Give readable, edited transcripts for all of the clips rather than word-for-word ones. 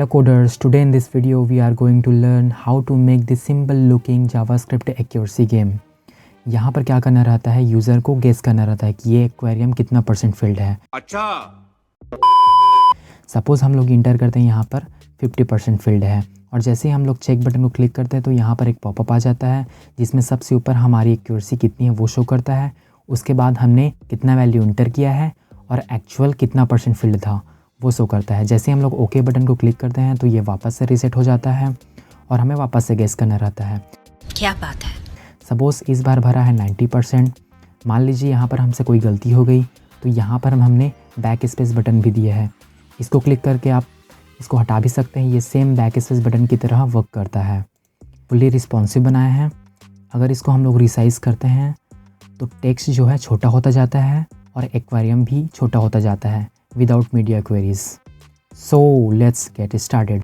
Hello coders, today in this video we are going to learn how to make this simple looking JavaScript accuracy game। यहाँ पर क्या करना रहता है, user को गेस करना रहता है कि ये एक्वेरियम कितना परसेंट फिल्ड है। अच्छा, सपोज़ हम लोग इंटर करते हैं यहाँ पर 50% फिल्ड है, और जैसे ही हम लोग चेक बटन को क्लिक करते हैं तो यहाँ पर एक पॉपअप आ जाता है जिसमें सबसे ऊपर हमारी एक्यूरेसी कितनी है वो शो करता है। उसके बाद हमने कितना वैल्यू इंटर किया है और एक्चुअल कितना परसेंट फिल्ड था वो शो करता है। जैसे हम लोग ओके बटन को क्लिक करते हैं तो ये वापस से रीसेट हो जाता है और हमें वापस से गेस करना रहता है। क्या बात है। सपोज़ इस बार भरा है 90%। मान लीजिए यहाँ पर हमसे कोई गलती हो गई तो यहाँ पर हमने बैक स्पेस बटन भी दिया है। इसको क्लिक करके आप इसको हटा भी सकते हैं, ये सेम बैक स्पेस बटन की तरह वर्क करता है। फुली रिस्पॉन्सिव बनाया है। अगर इसको हम लोग रिसाइज करते हैं तो टेक्स्ट जो है छोटा होता जाता है और एक्वेरियम भी छोटा होता जाता है without media queries. So let's get started.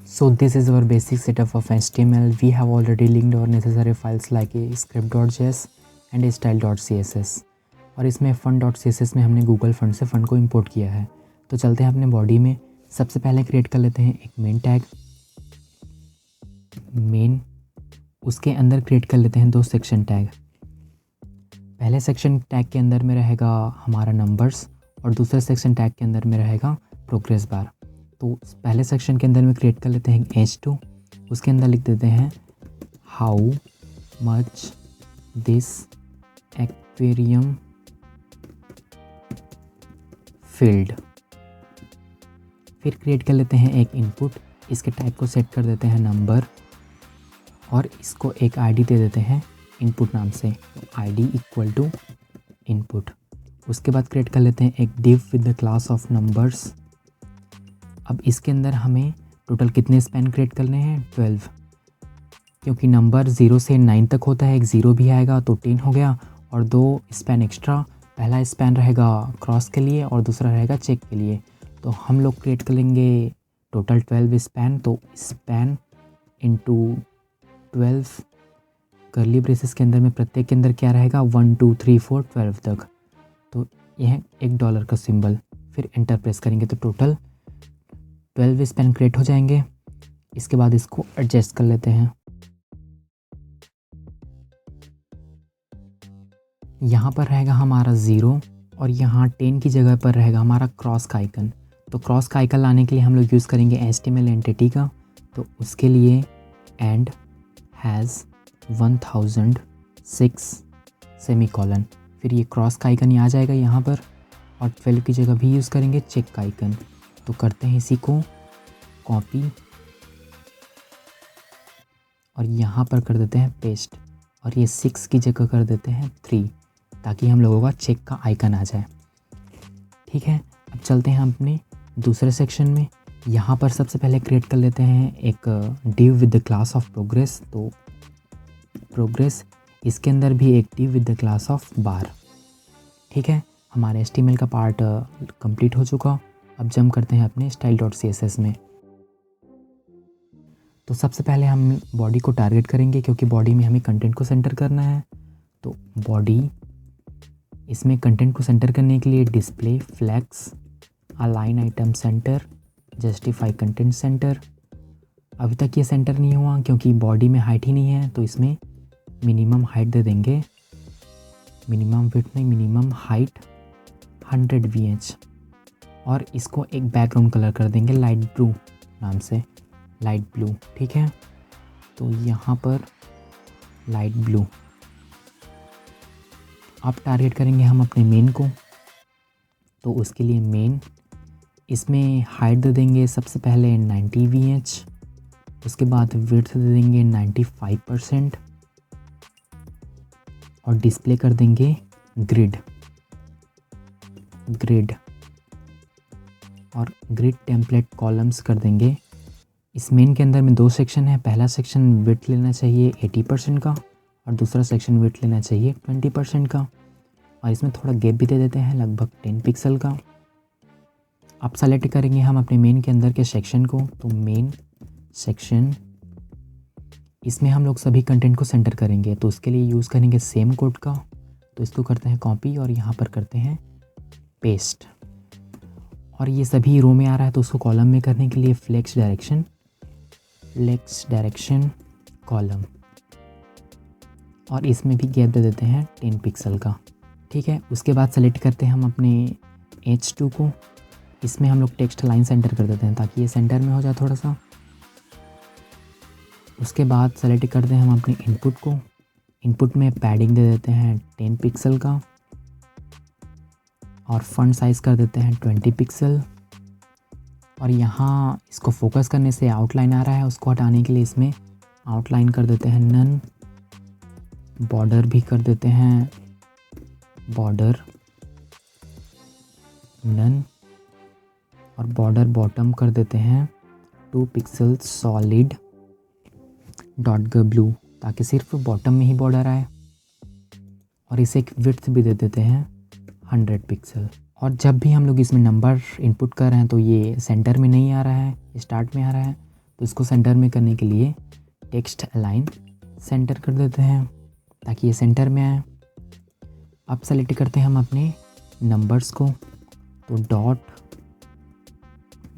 So this is our basic setup of HTML. We have already linked our necessary files like a script.js and a style.css, और इसमें fun.css में हमने गूगल फंड से fund को import किया है। तो चलते हैं अपने बॉडी में। सबसे पहले क्रिएट कर लेते हैं एक मेन टैग, मेन, उसके अंदर क्रिएट कर लेते हैं दो सेक्शन टैग। पहले सेक्शन टैग के अंदर में रहेगा हमारा नंबर्स और दूसरे सेक्शन टैग के अंदर में रहेगा प्रोग्रेस बार। तो पहले सेक्शन के अंदर में क्रिएट कर लेते हैं H2, उसके अंदर लिख देते हैं how much this aquarium field. फिर क्रिएट कर लेते हैं एक इनपुट, इसके टैग को सेट कर देते हैं नंबर और इसको एक आईडी दे देते हैं इनपुट नाम से, आईडी इक्वल टू इनपुट। उसके बाद क्रिएट कर लेते हैं एक div with the class of numbers. अब इसके अंदर हमें टोटल कितने स्पैन क्रिएट करने हैं, 12, क्योंकि नंबर 0 से 9 तक होता है, एक 0 भी आएगा तो 10 हो गया और 2 स्पैन एक्स्ट्रा। पहला स्पैन रहेगा क्रॉस के लिए और दूसरा रहेगा चेक के लिए। तो हम लोग क्रिएट कर लेंगे टोटल 12 स्पैन। तो स्पैन इंटू 12 करली ब्रेसेस के अंदर में प्रत्येक के अंदर क्या रहेगा, 1 2 3 4 12 तक। तो यह $1 का सिंबल, फिर एंटर प्रेस करेंगे तो टोटल 12 स्पैन क्रिएट हो जाएंगे। इसके बाद इसको एडजस्ट कर लेते हैं। यहाँ पर रहेगा हमारा 0 और यहाँ 10 की जगह पर रहेगा हमारा क्रॉस का आइकन। तो क्रॉस का आइकन लाने के लिए हम लोग यूज़ करेंगे HTML एंटिटी का। तो उसके लिए एंड हैज़ 1006 सेमीकोलन, फिर ये क्रॉस का आइकन आ जाएगा यहाँ पर, और 12 की जगह भी यूज़ करेंगे चेक का आइकन। तो करते हैं इसी को कॉपी और यहाँ पर कर देते हैं पेस्ट, और ये 6 की जगह कर देते हैं 3 ताकि हम लोगों का चेक का आइकन आ जाए। ठीक है, अब चलते हैं अपने दूसरे सेक्शन में। यहाँ पर सबसे पहले क्रिएट कर लेते हैं एक div with the class of progress. तो प्रोग्रेस, इसके अंदर भी एक div with the class of बार। ठीक है, हमारे HTML का पार्ट कंप्लीट हो चुका। अब जंप करते हैं अपने style.css में। तो सबसे पहले हम बॉडी को टारगेट करेंगे क्योंकि बॉडी में हमें कंटेंट को सेंटर करना है। तो बॉडी, इसमें कंटेंट को सेंटर करने के लिए display, flex, align item centre, justify content centre. अभी तक ये सेंटर नहीं हुआ क्योंकि बॉडी में हाइट ही नहीं है, तो इसमें मिनिमम हाइट दे देंगे, मिनिमम विड्थ नहीं मिनिमम हाइट 100 VH, और इसको एक बैकग्राउंड कलर कर देंगे लाइट ब्लू नाम से, लाइट ब्लू। ठीक है, तो यहाँ पर लाइट ब्लू। अब टारगेट करेंगे हम अपने मेन को। तो उसके लिए मेन, इसमें हाइट दे देंगे सबसे पहले 90 VH, उसके बाद विड्थ दे देंगे 95% और डिस्प्ले कर देंगे ग्रिड, और ग्रिड टेम्पलेट कॉलम्स कर देंगे। इस मेन के अंदर में 2 सेक्शन है। पहला सेक्शन विड्थ लेना चाहिए 80% का और दूसरा सेक्शन विड्थ लेना चाहिए 20% का, और इसमें थोड़ा गैप भी दे देते हैं लगभग 10 पिक्सल का। अब सेलेक्ट करेंगे हम अपने मेन के अंदर के सेक्शन को। तो मेन सेक्शन, इसमें हम लोग सभी कंटेंट को सेंटर करेंगे। तो उसके लिए यूज़ करेंगे सेम कोड का। तो इसको करते हैं कॉपी और यहाँ पर करते हैं पेस्ट, और ये सभी रो में आ रहा है, तो उसको कॉलम में करने के लिए फ्लेक्स डायरेक्शन कॉलम, और इसमें भी गैप दे देते हैं 10 पिक्सल का। ठीक है, उसके बाद सेलेक्ट करते हैं हम अपने H2 को, इसमें हम लोग टेक्स्ट लाइन सेंटर कर देते हैं ताकि ये सेंटर में हो जाए थोड़ा सा। उसके बाद सेलेक्ट करते हैं हम अपने इनपुट को, इनपुट में पैडिंग दे देते हैं 10 पिक्सल का, और फॉन्ट साइज़ कर देते हैं 20 पिक्सल। और यहाँ इसको फोकस करने से आउटलाइन आ रहा है, उसको हटाने के लिए इसमें आउटलाइन कर देते हैं नन, बॉर्डर भी कर देते हैं बॉर्डर नन, और बॉर्डर बॉटम कर देते हैं 2 पिक्सल सॉलिड .gblue ताकि सिर्फ बॉटम में ही बॉर्डर आए। और इसे एक विड्थ भी दे देते हैं 100 पिक्सल। और जब भी हम लोग इसमें नंबर इनपुट कर रहे हैं तो ये सेंटर में नहीं आ रहा है, स्टार्ट में आ रहा है, तो इसको सेंटर में करने के लिए टेक्स्ट अलाइन सेंटर कर देते हैं ताकि ये सेंटर में आए। अब सेलेक्ट करते हैं हम अपने नंबर्स को, तो डॉट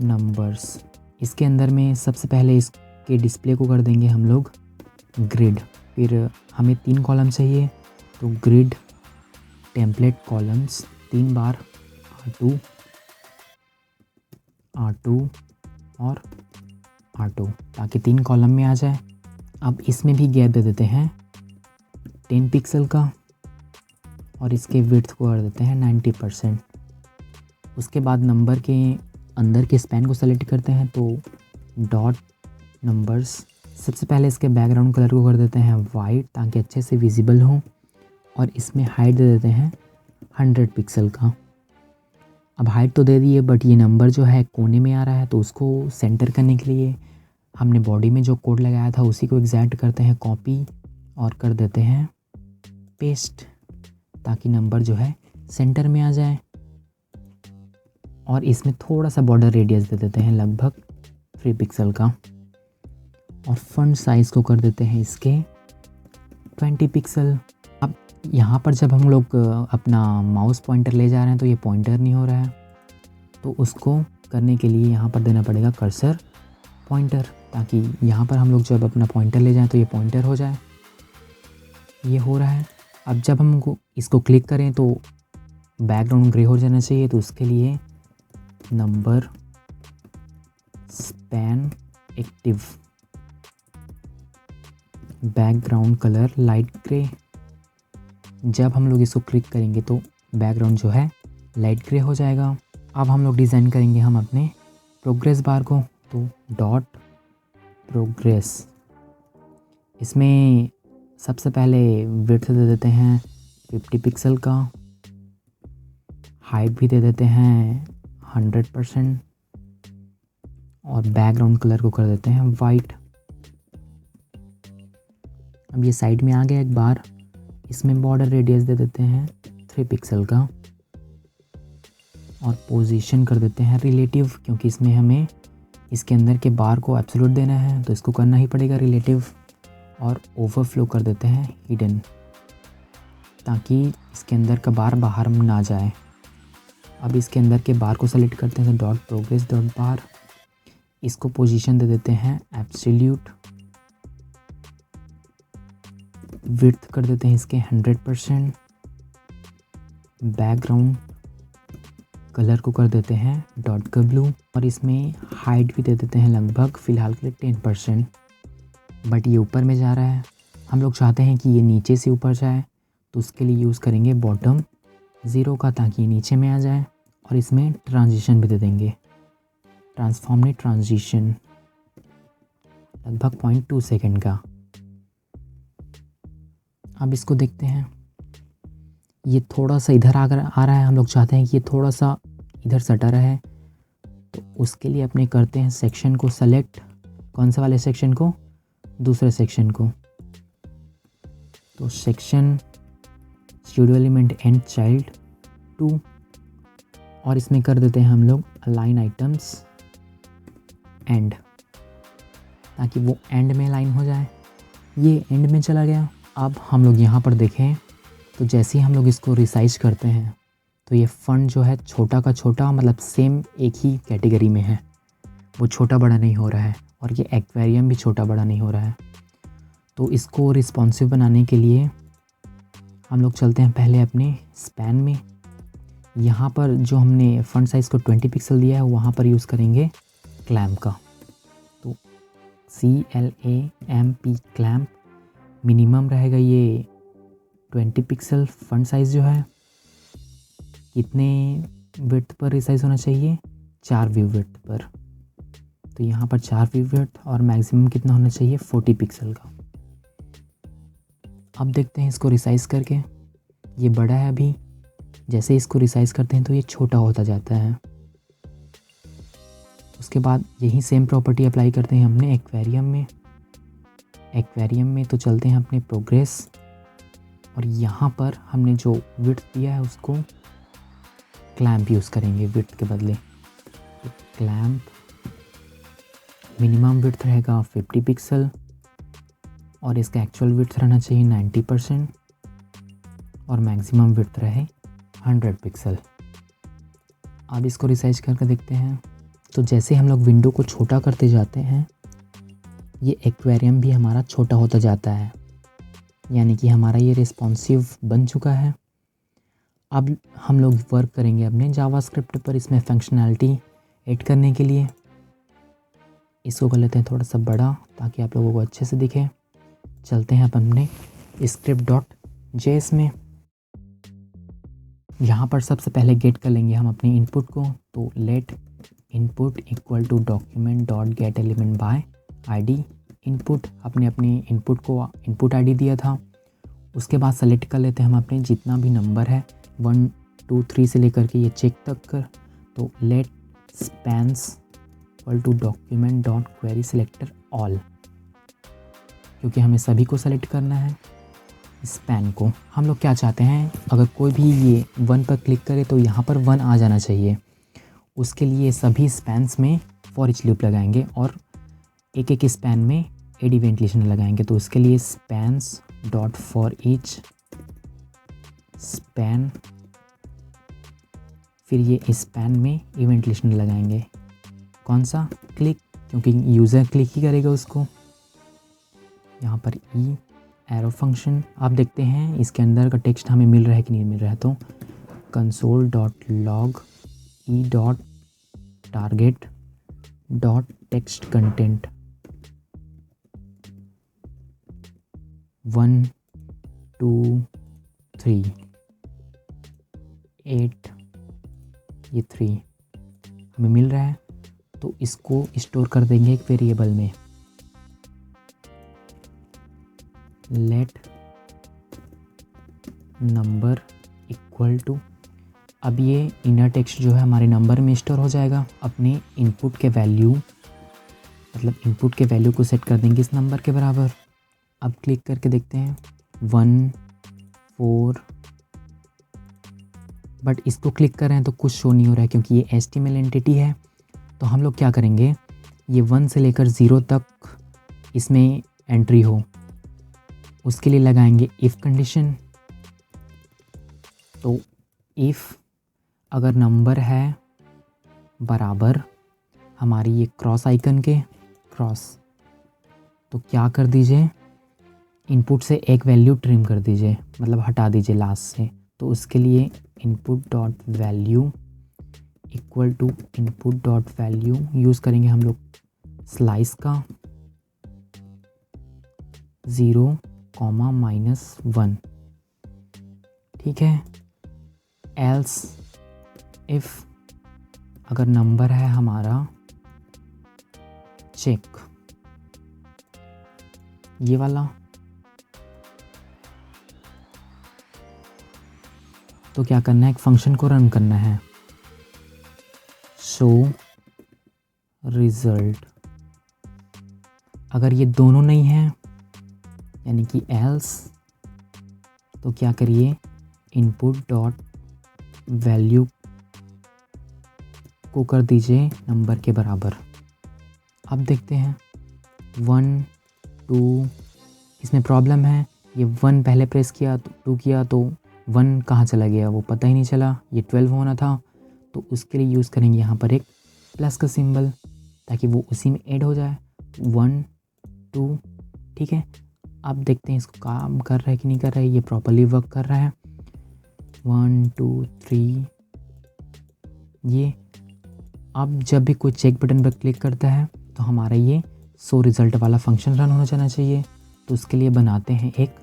नंबर्स, इसके अंदर में सबसे पहले इसके डिस्प्ले को कर देंगे हम लोग ग्रिड। फिर हमें 3 कॉलम चाहिए, तो ग्रिड टेम्पलेट कॉलम्स 3 बार R2 और R2 ताकि 3 कॉलम में आ जाए। अब इसमें भी गैप दे देते हैं 10 पिक्सल का, और इसके विड्थ को कर देते हैं 90%। उसके बाद नंबर के अंदर के स्पैन को सेलेक्ट करते हैं, तो डॉट नंबर्स, सबसे पहले इसके बैकग्राउंड कलर को कर देते हैं वाइट ताकि अच्छे से विजिबल हो, और इसमें हाइट दे देते हैं 100 पिक्सल का। अब हाइट तो दे दिए, बट ये नंबर जो है कोने में आ रहा है, तो उसको सेंटर करने के लिए हमने बॉडी में जो कोड लगाया था उसी को एग्जैक्ट करते हैं कॉपी, और कर देते हैं पेस्ट ताकि नंबर जो है सेंटर में आ जाए। और इसमें थोड़ा सा बॉर्डर रेडियस दे देते हैं लगभग 3 पिक्सल का, और फॉन्ट साइज़ को कर देते हैं इसके 20 पिक्सल। अब यहाँ पर जब हम लोग अपना माउस पॉइंटर ले जा रहे हैं तो ये पॉइंटर नहीं हो रहा है, तो उसको करने के लिए यहाँ पर देना पड़ेगा कर्सर पॉइंटर, ताकि यहाँ पर हम लोग जब अपना पॉइंटर ले जाएं तो ये पॉइंटर हो जाए। ये हो रहा है। अब जब हम इसको क्लिक करें तो बैकग्राउंड ग्रे हो जाना चाहिए, तो उसके लिए number span active, background colour light grey. जब हम लोग इसको क्लिक करेंगे तो बैकग्राउंड जो है लाइट ग्रे हो जाएगा। अब हम लोग डिज़ाइन करेंगे हम अपने प्रोग्रेस बार को, तो डॉट प्रोग्रेस, इसमें सबसे पहले विड्थ दे देते हैं 50 पिक्सल का, हाइट भी दे देते हैं 100%, और बैकग्राउंड कलर को कर देते हैं वाइट। अब ये साइड में आ गया एक बार, इसमें बॉर्डर रेडियस दे देते हैं 3 पिक्सल का, और पोजीशन कर देते हैं रिलेटिव, क्योंकि इसमें हमें इसके अंदर के बार को एब्सोल्यूट देना है तो इसको करना ही पड़ेगा रिलेटिव, और ओवरफ्लो कर देते हैं हिडन ताकि इसके अंदर का बार बाहर ना जाए। अब इसके अंदर के बार को सेलेक्ट करते हैं, तो डॉट प्रोग्रेस डॉट बार, इसको पोजीशन दे देते हैं एब्सोल्यूट, विड्थ कर देते हैं इसके 100%, बैकग्राउंड कलर को कर देते हैं .gblue, और इसमें हाइट भी दे देते हैं लगभग फ़िलहाल के लिए 10%। बट ये ऊपर में जा रहा है, हम लोग चाहते हैं कि ये नीचे से ऊपर जाए, तो उसके लिए यूज़ करेंगे बॉटम 0 का ताकि ये नीचे में आ जाए, और इसमें ट्रांजिशन भी दे देंगे, ट्रांसफॉर्म नहीं ट्रांजिशन, लगभग 0.2 सेकेंड का। अब इसको देखते हैं, ये थोड़ा सा इधर आ रहा है, हम लोग चाहते हैं कि ये थोड़ा सा इधर सटा रहे, तो उसके लिए अपने करते हैं सेक्शन को सेलेक्ट, कौन सा वाले सेक्शन को, दूसरे सेक्शन को, तो section studio element and child 2, और इसमें कर देते हैं हम लोग अलाइन आइटम्स एंड, ताकि वो एंड में लाइन हो जाए। ये एंड में चला गया। अब हम लोग यहाँ पर देखें तो जैसे ही हम लोग इसको रिसाइज करते हैं तो ये फंड जो है छोटा का छोटा, मतलब सेम एक ही कैटेगरी में है, वो छोटा बड़ा नहीं हो रहा है, और ये एक्वेरियम भी छोटा बड़ा नहीं हो रहा है। तो इसको रिस्पॉन्सिव बनाने के लिए हम लोग चलते हैं पहले अपने स्पैन में। यहाँ पर जो हमने फंड साइज़ को 20 पिक्सल दिया है वहाँ पर यूज़ करेंगे क्लैम्प का। तो CLAMP क्लैम्प, मिनिमम रहेगा ये 20 पिक्सल फंड साइज़ जो है। कितने विड्थ पर रिसाइज होना चाहिए? 4 व्यू विड्थ पर। तो यहाँ पर 4 व्यू विड्थ, और मैक्सिमम कितना होना चाहिए? 40 पिक्सल का। अब देखते हैं इसको रिसाइज़ करके। ये बड़ा है अभी, जैसे इसको रिसाइज़ करते हैं तो ये छोटा होता जाता है। उसके बाद यही सेम प्रॉपर्टी अप्लाई करते हैं हमने एक्वेरियम में। एक्वेरियम में तो चलते हैं अपने प्रोग्रेस, और यहाँ पर हमने जो विड्थ दिया है उसको क्लैम्प यूज़ करेंगे विड्थ के बदले। तो क्लैम्प मिनिमम विड्थ रहेगा 50 पिक्सल, और इसका एक्चुअल विड्थ रहना चाहिए 90%, और मैक्सिमम विड्थ रहे 100 पिक्सल। अब इसको रिसाइज करके देखते हैं। तो जैसे हम लोग विंडो को छोटा करते जाते हैं, ये एक्वेरियम भी हमारा छोटा होता जाता है, यानी कि हमारा ये रिस्पॉन्सिव बन चुका है। अब हम लोग वर्क करेंगे अपने जावास्क्रिप्ट पर, इसमें फंक्शनैलिटी ऐड करने के लिए। इसको कर लेते हैं थोड़ा सा बड़ा ताकि आप लोगों को अच्छे से दिखे। चलते हैं अपने script.js में। यहाँ पर सबसे पहले गेट कर लेंगे हम अपने इनपुट को। तो let input equal to document dot get element by ID। Input अपने इनपुट को इनपुट ID दिया था। उसके बाद सेलेक्ट कर लेते हैं हम अपने जितना भी नंबर है 1 2 3 से लेकर के ये चेक तक कर। तो let spans equal to document dot query selector all, क्योंकि हमें सभी को सेलेक्ट करना है स्पैन को। हम लोग क्या चाहते हैं, अगर कोई भी ये 1 पर क्लिक करे तो यहाँ पर 1 आ जाना चाहिए। उसके लिए सभी स्पैन्स में फॉर ईच लूप लगाएंगे, और एक एक स्पैन में एड इवेंट लिस्टनर लगाएंगे। तो उसके लिए spans dot for each span, फिर ये स्पैन में इवेंट लिस्टनर लगाएंगे। कौन सा? क्लिक, क्योंकि यूज़र क्लिक ही करेगा उसको। यहाँ पर ई एरो फंक्शन, आप देखते हैं इसके अंदर का टेक्स्ट हमें मिल रहा है कि नहीं मिल रहा है। तो console dot log E dot target dot text content 1 2 3 8, ये 3 हमें मिल रहा है। तो इसको स्टोर कर देंगे एक वेरिएबल में। लेट नंबर इक्वल टू, अब ये इनर टेक्स्ट जो है हमारे नंबर में स्टोर हो जाएगा। अपने इनपुट के वैल्यू, मतलब इनपुट के वैल्यू को सेट कर देंगे इस नंबर के बराबर। अब क्लिक करके देखते हैं 1 4, बट इसको क्लिक कर रहे हैं तो कुछ शो नहीं हो रहा है क्योंकि ये HTML एंटिटी है। तो हम लोग क्या करेंगे, ये 1 से लेकर 0 तक इसमें एंट्री हो, उसके लिए लगाएंगे इफ़ कंडीशन। तो इफ़ अगर नंबर है बराबर हमारी ये क्रॉस आइकन के क्रॉस, तो क्या कर दीजिए, इनपुट से एक वैल्यू ट्रिम कर दीजिए, मतलब हटा दीजिए लास्ट से। तो उसके लिए input dot value equal to input dot value use करेंगे हम लोग स्लाइस का 0, -1, ठीक है। एल्स इफ़ अगर नंबर है हमारा चेक, ये वाला, तो क्या करना है, एक फंक्शन को रन करना है, शो रिजल्ट। अगर ये दोनों नहीं है यानी कि एल्स, तो क्या करिए, इनपुट डॉट वैल्यू को कर दीजिए नंबर के बराबर। अब देखते हैं 1 2, इसमें प्रॉब्लम है, ये 1 पहले प्रेस किया तो 2 किया तो 1 कहाँ चला गया वो पता ही नहीं चला, ये 12 होना था। तो उसके लिए यूज़ करेंगे यहाँ पर एक प्लस का सिंबल ताकि वो उसी में ऐड हो जाए। 1 2 ठीक है। अब देखते हैं इसको काम कर रहा है कि नहीं कर रहा है। ये प्रॉपर्ली वर्क कर रहा है। 1 2 3 ये। अब जब भी कोई चेक बटन पर क्लिक करता है तो हमारा ये शो रिज़ल्ट वाला फंक्शन रन होना जाना चाहिए। तो उसके लिए बनाते हैं एक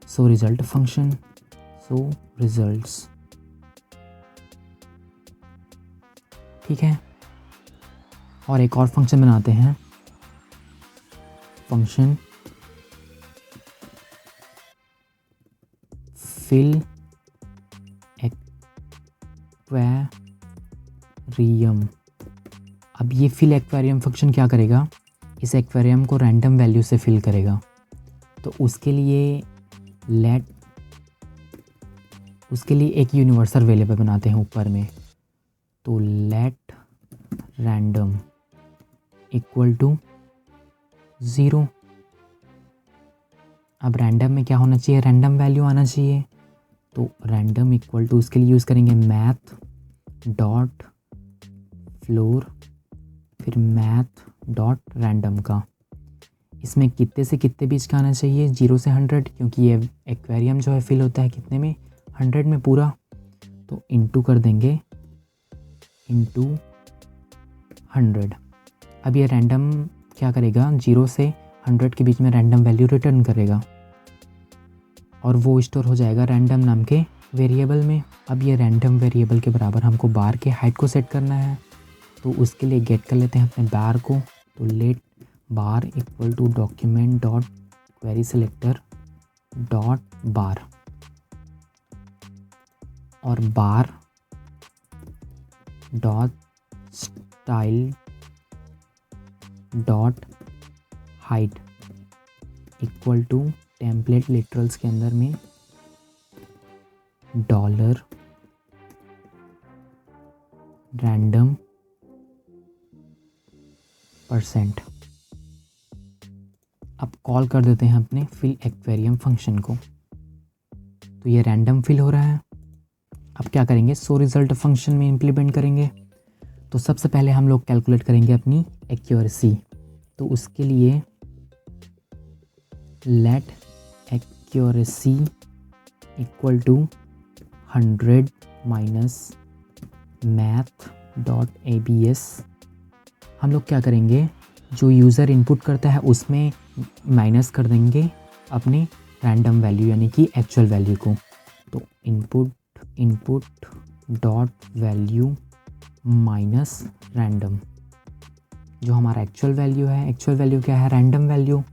show result function, show results, ठीक है। और एक और फंक्शन बनाते हैं, फंक्शन फिल एक्वेरियम। अब ये फिल एक्वेरियम फंक्शन क्या करेगा, इस एक्वेरियम को रैंडम वैल्यू से फिल करेगा। तो उसके लिए एक यूनिवर्सल वेरिएबल बनाते हैं ऊपर में। तो लेट रैंडम इक्वल टू 0। अब रैंडम में क्या होना चाहिए, रैंडम वैल्यू आना चाहिए। तो रैंडम इक्वल टू उसके लिए यूज़ करेंगे मैथ डॉट फ्लोर, फिर मैथ डॉट रैंडम का। इसमें कितने से कितने बीच का आना चाहिए, 0 से 100, क्योंकि ये एक्वेरियम जो है फिल होता है कितने में, 100 में पूरा। तो इंटू कर देंगे, इंटू 100। अब ये रैंडम क्या करेगा, 0 से 100 के बीच में रैंडम वैल्यू रिटर्न करेगा और वो स्टोर हो जाएगा रैंडम नाम के वेरिएबल में। अब ये रैंडम वेरिएबल के बराबर हमको बार के हाइट को सेट करना है। तो उसके लिए गेट कर लेते हैं अपने बार को। तो let bar equal to document dot query selector dot bar, और bar dot style dot height equal to template literals के अंदर में डॉलर रैंडम %। अब कॉल कर देते हैं अपने फिल एक्वेरियम फंक्शन को। तो ये रैंडम फिल हो रहा है। अब क्या करेंगे, शो रिजल्ट फंक्शन में इम्प्लीमेंट करेंगे। तो सबसे पहले हम लोग कैलकुलेट करेंगे अपनी एक्यूरेसी। तो उसके लिए let accuracy equal to 100 minus math dot abs। हम लोग क्या करेंगे, जो यूज़र इनपुट करता है उसमें माइनस कर देंगे अपनी रैंडम वैल्यू यानी कि एक्चुअल वैल्यू को। तो input dot value minus random, जो हमारा एक्चुअल वैल्यू है। एक्चुअल वैल्यू क्या है, रैंडम वैल्यू।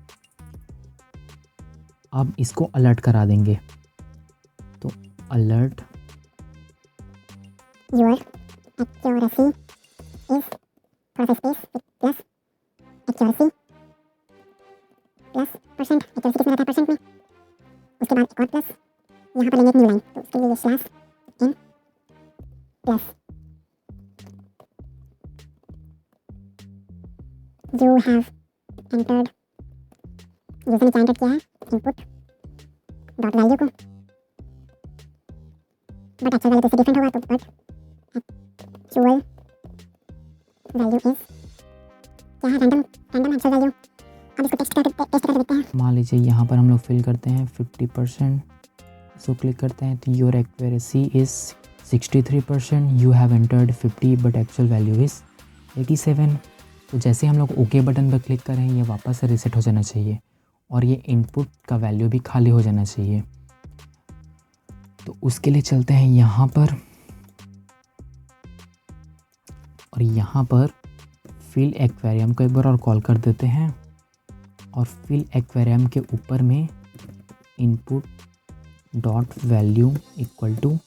अब इसको अलर्ट करा देंगे। तो alert your accuracy is process space plus accuracy plus %। Accuracy किसमें रहता है, % में। उसके बाद एक और प्लस, यहाँ पर लेंगे एक न्यू लाइन। तो उसके लिए slash n plus you have entered, user ने क्या एंटर किया है, इनपुट डॉट वैल्यू को। बट एक्चुअल वैल्यू तो इससे डिफरेंट होगा। तो बट एक्चुअल वैल्यू इज क्या है, रैंडम एक्चुअल वैल्यू। अब इसको टेस्ट करके देखते हैं। मान लीजिए यहाँ पर हम लोग फिल करते हैं 50%। इसको क्लिक करते हैं तो your accuracy is 63%, you have entered 50 but actual value is 87। तो जैसे हम लोग ओके बटन पर क्लिक करें ये वापस से रीसेट हो जाना चाहिए और ये इनपुट का वैल्यू भी खाली हो जाना चाहिए। तो उसके लिए चलते हैं यहाँ पर और यहाँ पर फिल एक्वेरियम को एक बार और कॉल कर देते हैं और फिल एक्वेरियम के ऊपर में input dot value equal to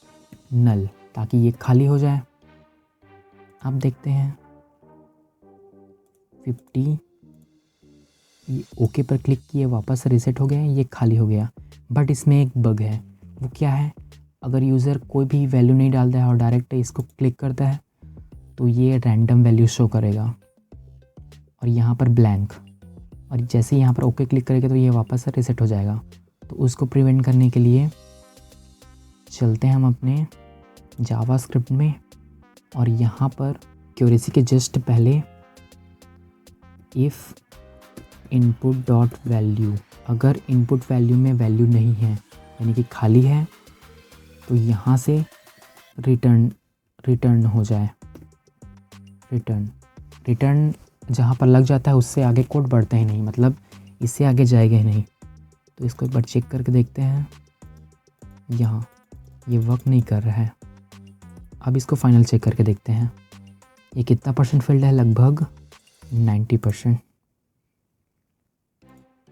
null, ताकि ये खाली हो जाए। अब देखते हैं 50, ये ओके पर क्लिक किए वापस रीसेट हो गया, ये खाली हो गया। बट इसमें एक बग है, वो क्या है, अगर यूज़र कोई भी वैल्यू नहीं डालता है और डायरेक्ट इसको क्लिक करता है तो ये रैंडम वैल्यू शो करेगा और यहाँ पर ब्लैंक, और जैसे यहाँ पर ओके क्लिक करेगा तो ये वापस से रीसेट हो जाएगा। तो उसको प्रिवेंट करने के लिए चलते हैं हम अपने जावास्क्रिप्ट में और यहाँ पर एक्यूरेसी के जस्ट पहले इफ़ इनपुट डॉट वैल्यू, अगर इनपुट वैल्यू में वैल्यू नहीं है यानी कि खाली है तो यहाँ से रिटर्न हो जाए। रिटर्न जहाँ पर लग जाता है उससे आगे कोड बढ़ता ही नहीं, मतलब इससे आगे जाएगा ही नहीं। तो इसको एक बार चेक करके देखते हैं, यहाँ ये वर्क नहीं कर रहा है। अब इसको फाइनल चेक करके देखते हैं ये कितना परसेंट फिल्ड है, लगभग 90%।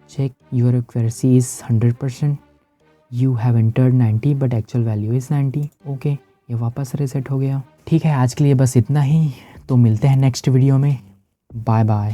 Check your accuracy is 100%, you have entered 90 but actual value is 90। Okay, ये वापस रीसेट हो गया। ठीक है, आज के लिए बस इतना ही, तो मिलते हैं नेक्स्ट वीडियो में। Bye bye.